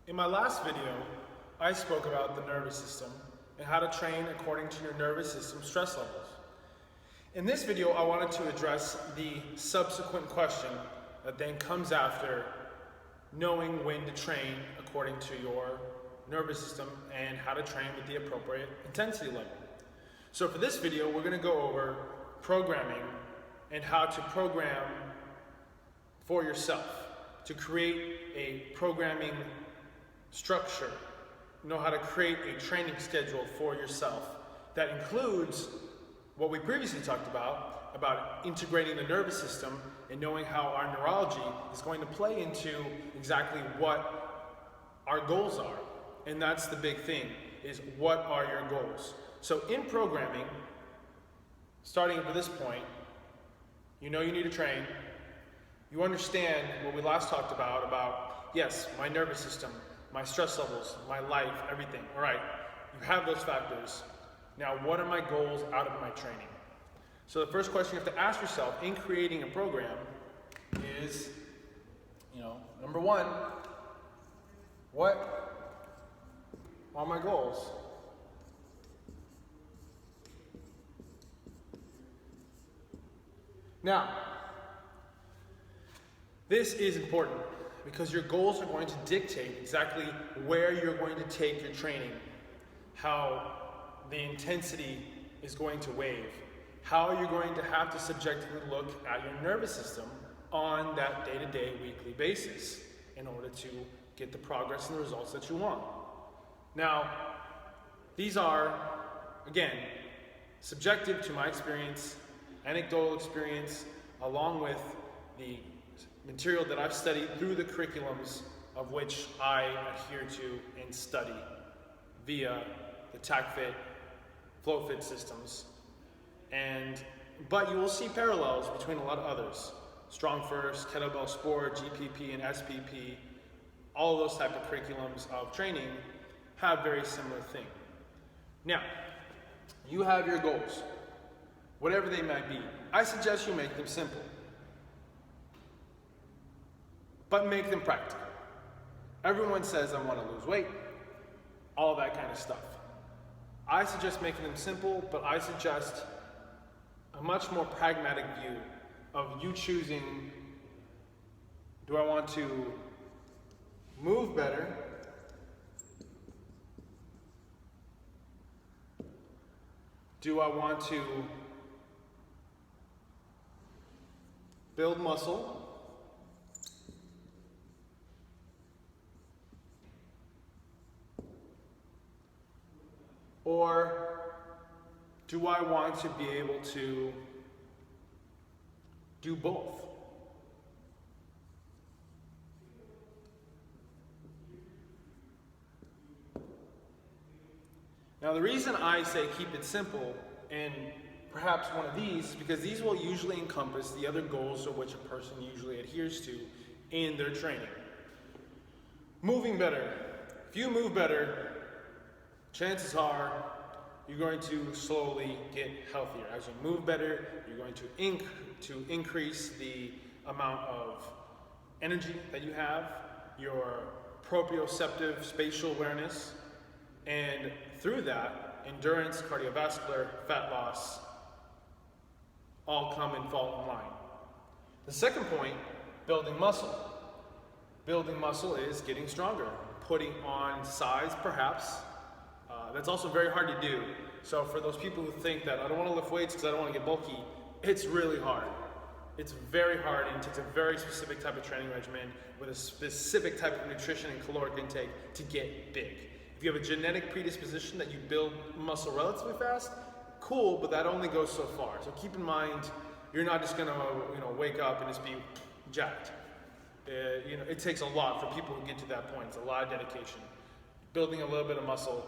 In my last video, I spoke about the nervous system and how to train according to your nervous system stress levels. In this video, I wanted to address the subsequent question that then comes after knowing when to train according to your nervous system and how to train with the appropriate intensity level. So for this video, we're going to go over programming and how to program for yourself, to create a programming structure, know how to create a training schedule for yourself that includes what we previously talked about integrating the nervous system and knowing how our neurology is going to play into exactly what our goals are. And that's the big thing, is what are your goals? So in programming, starting at this point, you know you need to train. You understand what we last talked about, yes, my nervous system, my stress levels, my life, everything. All right, you have those factors. Now, what are my goals out of my training? So the first question you have to ask yourself in creating a program is, number one, what are my goals? Now, this is important because your goals are going to dictate exactly where you're going to take your training, how the intensity is going to wave, how you're going to have to subjectively look at your nervous system on that day-to-day, weekly basis in order to get the progress and the results that you want. Now, these are, again, subjective to my experience, anecdotal experience, along with the material that I've studied through the curriculums of which I adhere to and study via the TACFIT, FlowFit systems. But you will see parallels between a lot of others. Strong First, Kettlebell Sport, GPP and SPP, all those type of curriculums of training have very similar thing. Now, you have your goals, whatever they might be. I suggest you make them simple, but make them practical. Everyone says, I want to lose weight, all that kind of stuff. I suggest making them simple, but I suggest a much more pragmatic view of you choosing, do I want to move better, do I want to build muscle, or do I want to be able to do both? Now, the reason I say keep it simple, and perhaps one of these, is because these will usually encompass the other goals of which a person usually adheres to in their training. Moving better. If you move better, chances are you're going to slowly get healthier. As you move better, you're going to increase the amount of energy that you have, your proprioceptive spatial awareness, and through that, endurance, cardiovascular, fat loss, all come and fall in line. The second point, building muscle. Building muscle is getting stronger, putting on size perhaps. That's also very hard to do. So for those people who think that I don't want to lift weights because I don't want to get bulky, it's really hard. It's very hard, and it takes a very specific type of training regimen with a specific type of nutrition and caloric intake to get big. If you have a genetic predisposition that you build muscle relatively fast, cool, but that only goes so far. So keep in mind, you're not just gonna wake up and just be jacked. It takes a lot for people who get to that point. It's a lot of dedication. Building a little bit of muscle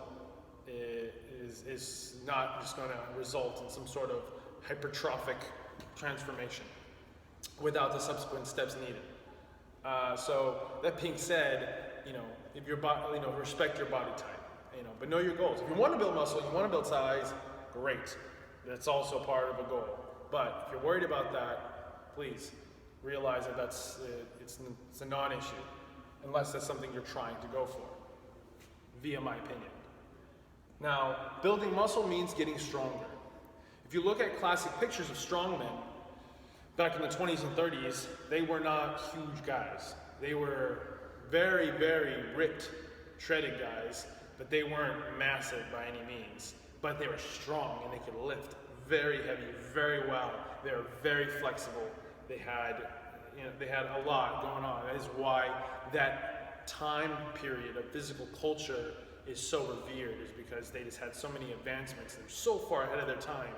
is not just going to result in some sort of hypertrophic transformation without the subsequent steps needed. So that being said, if your body, respect your body type, but know your goals. If you want to build muscle, you want to build size, great. That's also part of a goal. But if you're worried about that, please realize that it's a non-issue. unless that's something you're trying to go for, via my opinion. Now, building muscle means getting stronger. If you look at classic pictures of strongmen, back in the 20s and 30s, they were not huge guys. They were very, very ripped, shredded guys, but they weren't massive by any means. But they were strong and they could lift very heavy, very well. They were very flexible. They had a lot going on. That is why that time period of physical culture is so revered, is because they just had so many advancements. They're so far ahead of their time,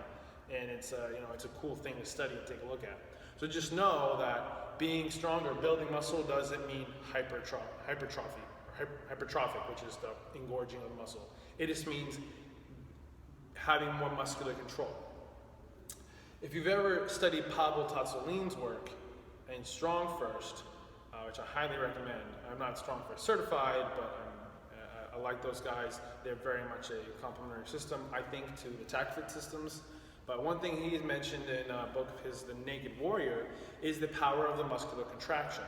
and it's a cool thing to study and take a look at. So just know that being stronger, building muscle, doesn't mean hypertrophy, or hypertrophic, which is the engorging of the muscle. It just means having more muscular control. If you've ever studied Pablo Tazzolin's work in Strong First, which I highly recommend. I'm not Strong First certified, but I like those guys. They're very much a complementary system, I think, to the TacFit systems. But one thing he mentioned in a book of his, The Naked Warrior, is the power of the muscular contraction.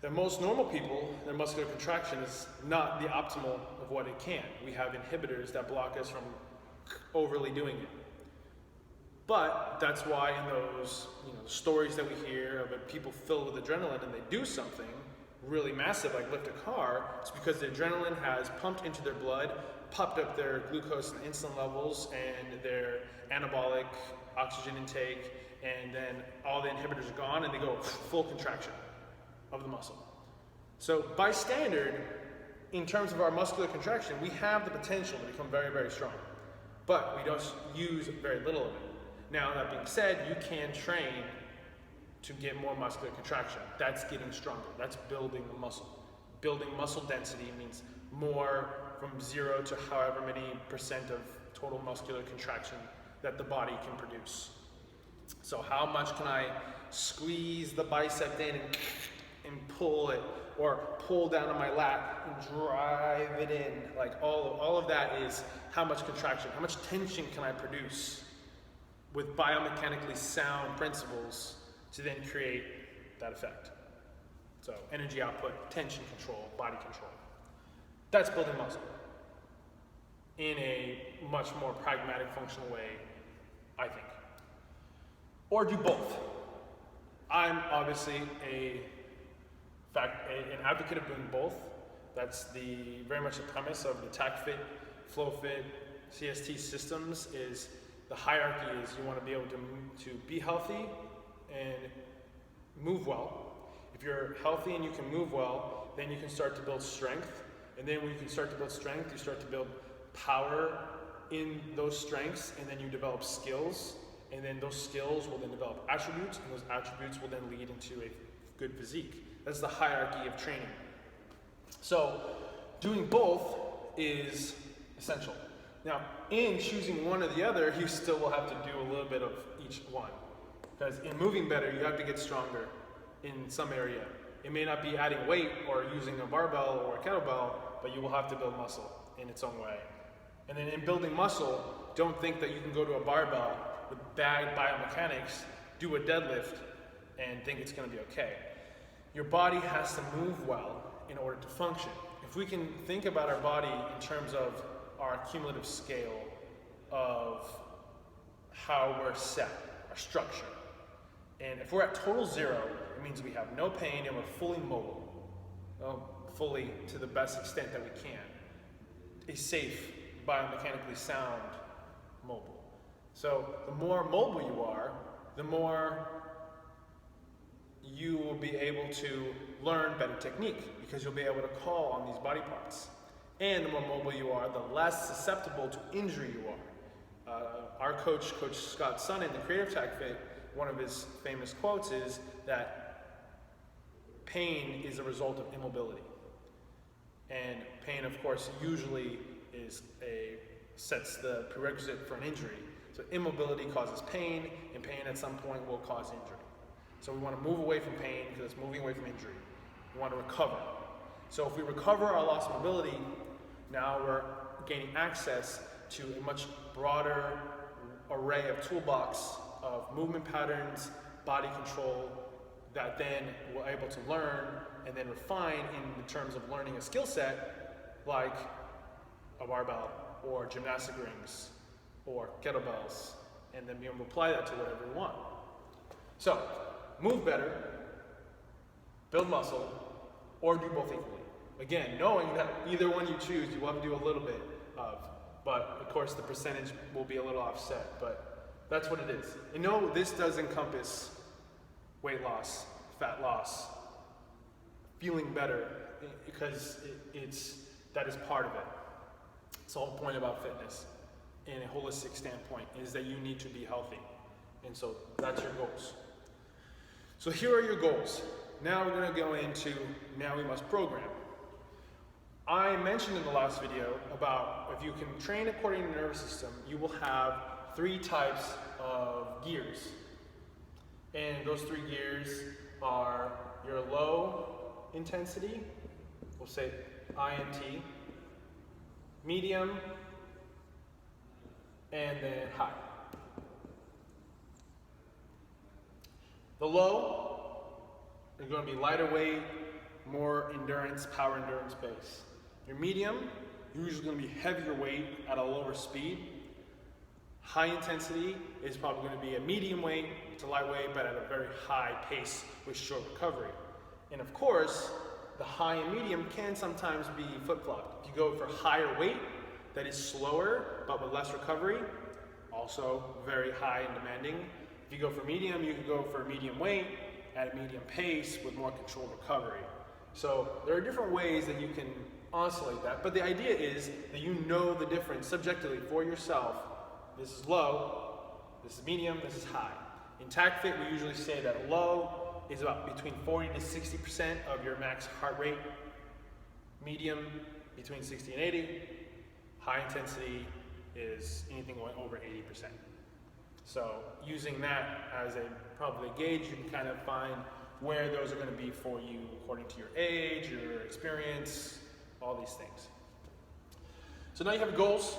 That most normal people, their muscular contraction is not the optimal of what it can. We have inhibitors that block us from overly doing it. But that's why in those stories that we hear of people filled with adrenaline and they do something really massive, like lift a car, it's because the adrenaline has pumped into their blood, popped up their glucose and insulin levels and their anabolic oxygen intake, and then all the inhibitors are gone and they go full contraction of the muscle. So by standard, in terms of our muscular contraction, we have the potential to become very, very strong, but we don't use very little of it. Now, that being said, you can train to get more muscular contraction. That's getting stronger. That's building the muscle. Building muscle density means more from 0 to however many % of total muscular contraction that the body can produce. So how much can I squeeze the bicep in and pull it, or pull down on my lat and drive it in? Like all of that is how much contraction, how much tension can I produce with biomechanically sound principles to then create that effect. So energy output, tension control, body control. That's building muscle in a much more pragmatic, functional way, I think. Or do both. I'm obviously an advocate of doing both. That's very much the premise of the TacFit, FlowFit, CST systems. Is the hierarchy is you want to be able to be healthy and move well. If you're healthy and you can move well, then you can start to build strength. And then when you can start to build strength, you start to build power in those strengths, and then you develop skills. And then those skills will then develop attributes, and those attributes will then lead into a good physique. That's the hierarchy of training. So doing both is essential. Now, in choosing one or the other, you still will have to do a little bit of each one. Because in moving better, you have to get stronger in some area. It may not be adding weight or using a barbell or a kettlebell, but you will have to build muscle in its own way. And then in building muscle, don't think that you can go to a barbell with bad biomechanics, do a deadlift, and think it's going to be okay. Your body has to move well in order to function. If we can think about our body in terms of our cumulative scale of how we're set, our structure. And if we're at total 0, it means we have no pain and we're fully mobile. Fully to the best extent that we can. A safe, biomechanically sound mobile. So the more mobile you are, the more you will be able to learn better technique, because you'll be able to call on these body parts. And the more mobile you are, the less susceptible to injury you are. Our coach, Coach Scott Sonnen, in the Creative TacFit, one of his famous quotes is that pain is a result of immobility. And pain, of course, usually sets the prerequisite for an injury. So immobility causes pain, and pain at some point will cause injury. So we want to move away from pain because it's moving away from injury. We want to recover. So if we recover our lost mobility, now we're gaining access to a much broader array of toolbox of movement patterns, body control, that then we're able to learn and then refine in terms of learning a skill set like a barbell or gymnastic rings or kettlebells, and then be able to apply that to whatever you want. So, move better, build muscle, or do both equally. Again, knowing that either one you choose, you will have to do a little bit of, but of course the percentage will be a little offset, but that's what it is. And no, this does encompass weight loss, fat loss, feeling better, because that is part of it. It's the whole point about fitness in a holistic standpoint is that you need to be healthy. And so that's your goals. So here are your goals. Now we're going to go into, now we must program. I mentioned in the last video about if you can train according to the nervous system, you will have 3 types of gears. And those 3 gears are your low intensity, we'll say INT, medium, and then high. The low is going to be lighter weight, more endurance, power endurance base. Your medium, usually going to be heavier weight at a lower speed. High intensity is probably going to be a medium weight to lightweight, but at a very high pace with short recovery. And of course, the high and medium can sometimes be flip-flopped. If you go for higher weight, that is slower, but with less recovery, also very high and demanding. If you go for medium, you can go for medium weight at a medium pace with more controlled recovery. So there are different ways that you can oscillate that, but the idea is that you know the difference subjectively for yourself. This is low, this is medium, this is high. In TacFit, we usually say that low is about between 40 to 60% of your max heart rate. Medium, between 60 and 80. High intensity is anything going over 80%. So using that as a probably gauge, you can kind of find where those are going to be for you according to your age, your experience, all these things. So now you have goals.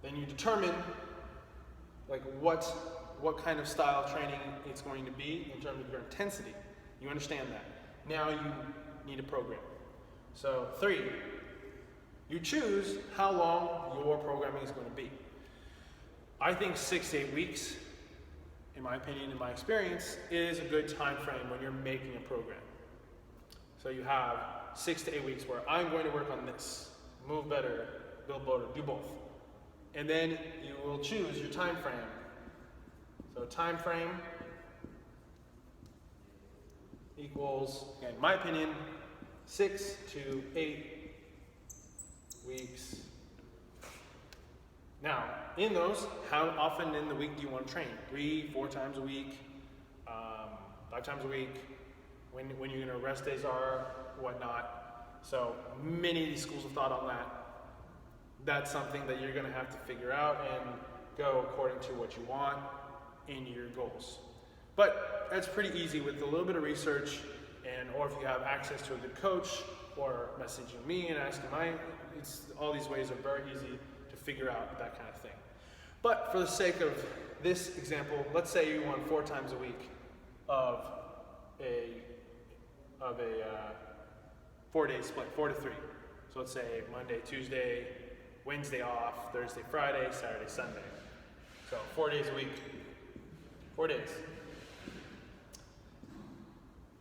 Then you determine like what kind of style training it's going to be in terms of your intensity. You understand that. Now you need a program. So 3, you choose how long your programming is going to be. I think 6 to 8 weeks, in my opinion, in my experience, is a good time frame when you're making a program. So you have 6 to 8 weeks where I'm going to work on this, move better, build better, do both. And then you will choose your time frame. So time frame equals, in my opinion, 6 to 8 weeks. Now, in those, how often in the week do you want to train? 3, 4 times a week, 5 times a week, when your rest days are, whatnot. So many of these schools of thought on that. That's something that you're going to have to figure out and go according to what you want in your goals. But that's pretty easy with a little bit of research, or if you have access to a good coach, or messaging me and asking all these ways are very easy to figure out that kind of thing. But for the sake of this example, let's say you want 4 times a week of a 4-day split, 4 to 3. So let's say Monday, Tuesday, Wednesday off, Thursday, Friday, Saturday, Sunday. So 4 days a week, 4 days.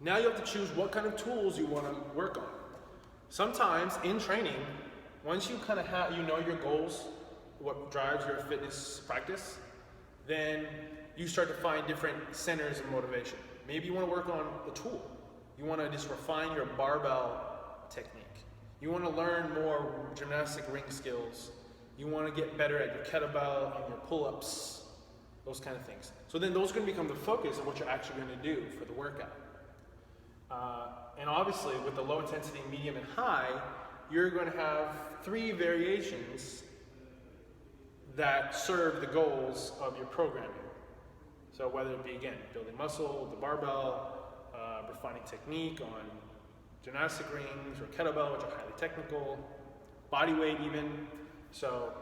Now you have to choose what kind of tools you want to work on. Sometimes in training, once you kind of have, you know your goals, what drives your fitness practice, then you start to find different centers of motivation. Maybe you want to work on the tool. You want to just refine your barbell technique. You want to learn more gymnastic ring skills. You want to get better at your kettlebell and your pull-ups, those kind of things. So then those are going to become the focus of what you're actually going to do for the workout. And obviously with the low intensity, medium, and high, you're going to have 3 variations that serve the goals of your programming. So whether it be, again, building muscle, the barbell, refining technique on gymnastic rings or kettlebell, which are highly technical, body weight even. So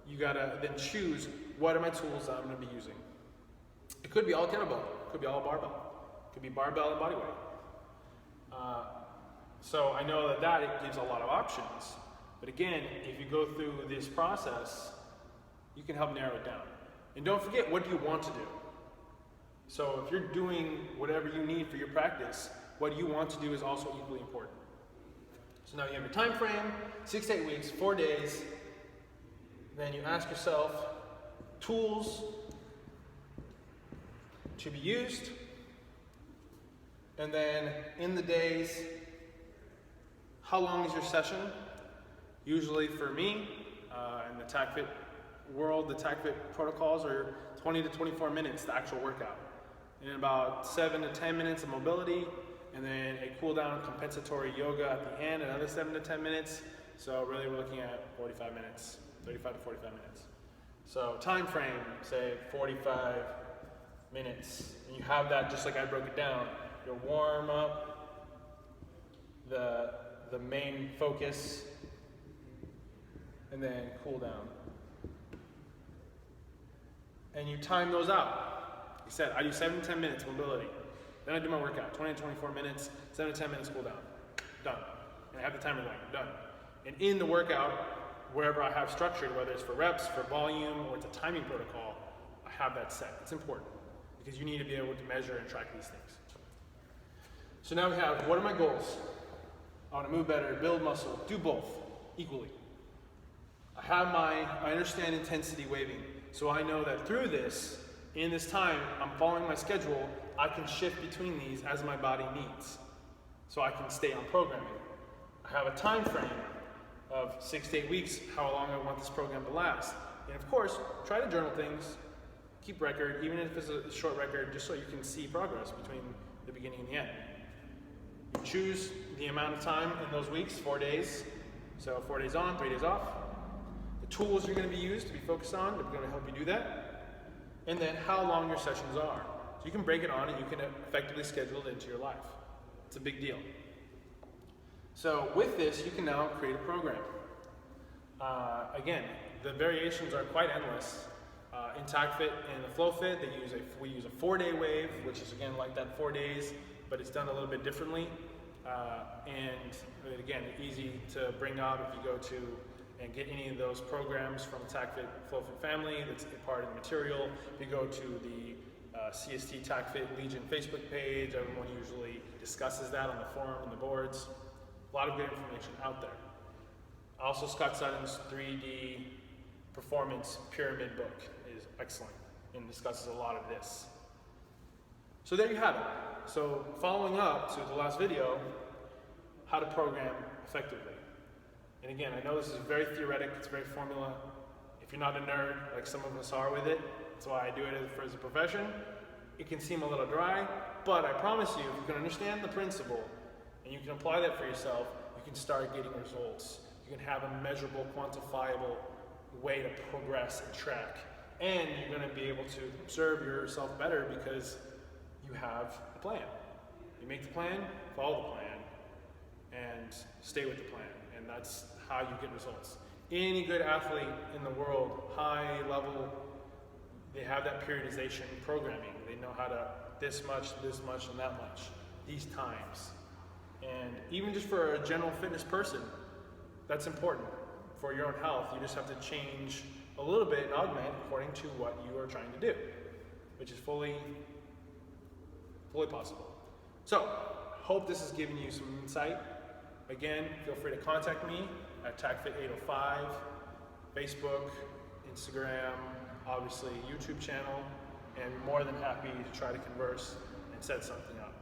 you gotta then choose, what are my tools that I'm gonna be using? It could be all kettlebell, it could be all barbell, it could be barbell and body weight. So I know that it gives a lot of options. But again, if you go through this process, you can help narrow it down. And don't forget, what do you want to do? So if you're doing whatever you need for your practice, what you want to do is also equally important. So now you have your time frame, 6 to 8 weeks, 4 days. Then you ask yourself, tools to be used. And then in the days, how long is your session? Usually for me, in the TACFIT world, the TACFIT protocols are 20 to 24 minutes, the actual workout. And about 7 to 10 minutes of mobility, and then a cool down compensatory yoga at the end, another 7 to 10 minutes. So really we're looking at 45 minutes, 35 to 45 minutes. So time frame, say 45 minutes. And you have that just like I broke it down. Your warm up, the main focus, and then cool down. And you time those out. Like I said, I do 7 to 10 minutes mobility. Then I do my workout, 20 to 24 minutes, 7 to 10 minutes cool down. Done. And I have the timer going, done. And in the workout, wherever I have structured, whether it's for reps, for volume, or it's a timing protocol, I have that set. It's important because you need to be able to measure and track these things. So now we have, what are my goals? I want to move better, build muscle, do both equally. I understand intensity waving, so I know that through this, in this time, I'm following my schedule, I can shift between these as my body needs. So I can stay on programming. I have a time frame of 6 to 8 weeks, how long I want this program to last. And of course, try to journal things, keep record, even if it's a short record, just so you can see progress between the beginning and the end. You choose the amount of time in those weeks, 4 days. So 4 days on, 3 days off. The tools you're going to be used to be focused on, they're going to help you do that. And then how long your sessions are. So you can break it on and you can effectively schedule it into your life. It's a big deal. So with this, you can now create a program. Again, the variations are quite endless. In TACFIT and the FlowFit, we use a 4-day wave, which is again like that 4 days, but it's done a little bit differently. And again, easy to bring up if you go to and get any of those programs from the TACFIT FlowFit family. That's a part of the material. If you go to the CST TACFIT Legion Facebook page, everyone usually discusses that on the forum and the boards. A lot of good information out there. Also, Scott Sutton's 3D Performance Pyramid book is excellent and discusses a lot of this. So there you have it. So following up to the last video, how to program effectively. And again, I know this is very theoretic, it's very formula. If you're not a nerd, like some of us are with it, that's why I do it as a profession, it can seem a little dry, but I promise you, if you can understand the principle and you can apply that for yourself, you can start getting results. You can have a measurable, quantifiable way to progress and track. And you're going to be able to observe yourself better because you have a plan. You make the plan, follow the plan, and stay with the plan. And that's how you get results. Any good athlete in the world, high level, they have that periodization programming. They know how to this much, and that much, these times. And even just for a general fitness person, that's important. For your own health, you just have to change a little bit and augment according to what you are trying to do, which is fully possible. So, hope this has given you some insight. Again, feel free to contact me at TACFIT805, Facebook, Instagram, obviously YouTube channel, and more than happy to try to converse and set something up.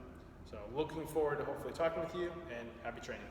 So looking forward to hopefully talking with you, and happy training.